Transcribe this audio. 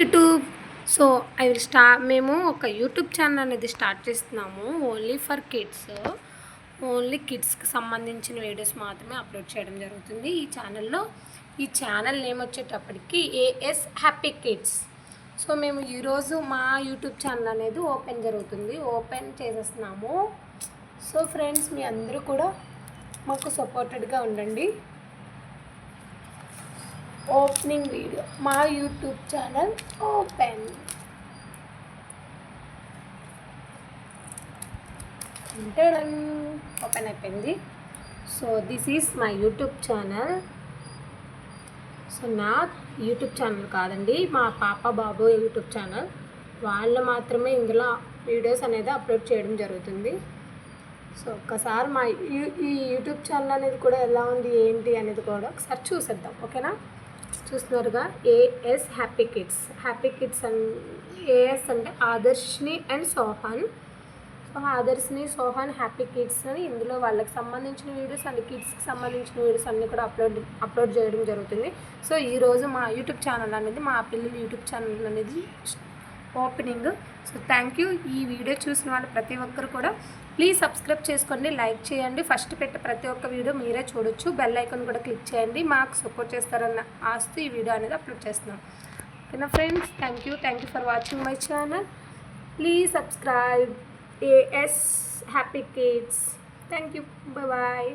YouTube. So I will మేము ఒక YouTube channel అనేది స్టార్ట్ చేస్తున్నాము. ఓన్లీ ఫర్ కిడ్స్, ఓన్లీ కిడ్స్కి సంబంధించిన వీడియోస్ మాత్రమే అప్లోడ్ చేయడం జరుగుతుంది ఈ ఛానల్లో. ఈ ఛానల్ నేమ్ వచ్చేటప్పటికి ఏఎస్ హ్యాపీ కిడ్స్. సో మేము ఈరోజు మా యూట్యూబ్ ఛానల్ అనేది ఓపెన్ చేసేస్తున్నాము. సో ఫ్రెండ్స్, మీ అందరూ కూడా మాకు సపోర్టెడ్గా ఉండండి. ఓపెనింగ్ వీడియో, మా యూట్యూబ్ ఛానల్ ఓపెన్ అయిపోయింది. So this is my YouTube channel. So నా యూట్యూబ్ ఛానల్ కాదండి, మా పాప బాబు యూట్యూబ్ ఛానల్. వాళ్ళు మాత్రమే ఇందులో వీడియోస్ అనేది అప్లోడ్ చేయడం జరుగుతుంది. సో ఒక్కసారి మా ఈ యూట్యూబ్ ఛానల్ అనేది కూడా ఎలా ఉంది ఏంటి అనేది కూడా ఒకసారి చూసేద్దాం, ఓకేనా? చూస్తున్నారుగా, ఏఎస్ హ్యాపీ కిడ్స్. ఏఎస్ అంటే Adarshini and Sohan. So Adarshini, Sohan, happy kids అని ఇందులో వాళ్ళకి సంబంధించిన వీడియోస్ అండ్ కిడ్స్కి సంబంధించిన వీడియోస్ అన్నీ కూడా అప్లోడ్ చేయడం జరుగుతుంది. సో ఈరోజు మా యూట్యూబ్ ఛానల్ అనేది, మా పిల్లల యూట్యూబ్ ఛానల్ అనేది ఓపెనింగ్. So thank you. ఈ వీడియో చూసిన వాళ్ళు ప్రతి ఒక్కరు కూడా ప్లీజ్ సబ్స్క్రైబ్ చేసుకోండి, లైక్ చేయండి. ఫస్ట్ పెట్టే ప్రతి ఒక్క వీడియో మీరే చూడొచ్చు. బెల్ ఐకాన్ కూడా క్లిక్ చేయండి. మాకు సపోర్ట్ చేస్తారన్న ఆస్తూ ఈ వీడియో అనేది అప్లోడ్ చేస్తున్నాం. ఓకేనా friends? Thank you for watching my channel. Please subscribe A S happy kids. Thank you. Bye.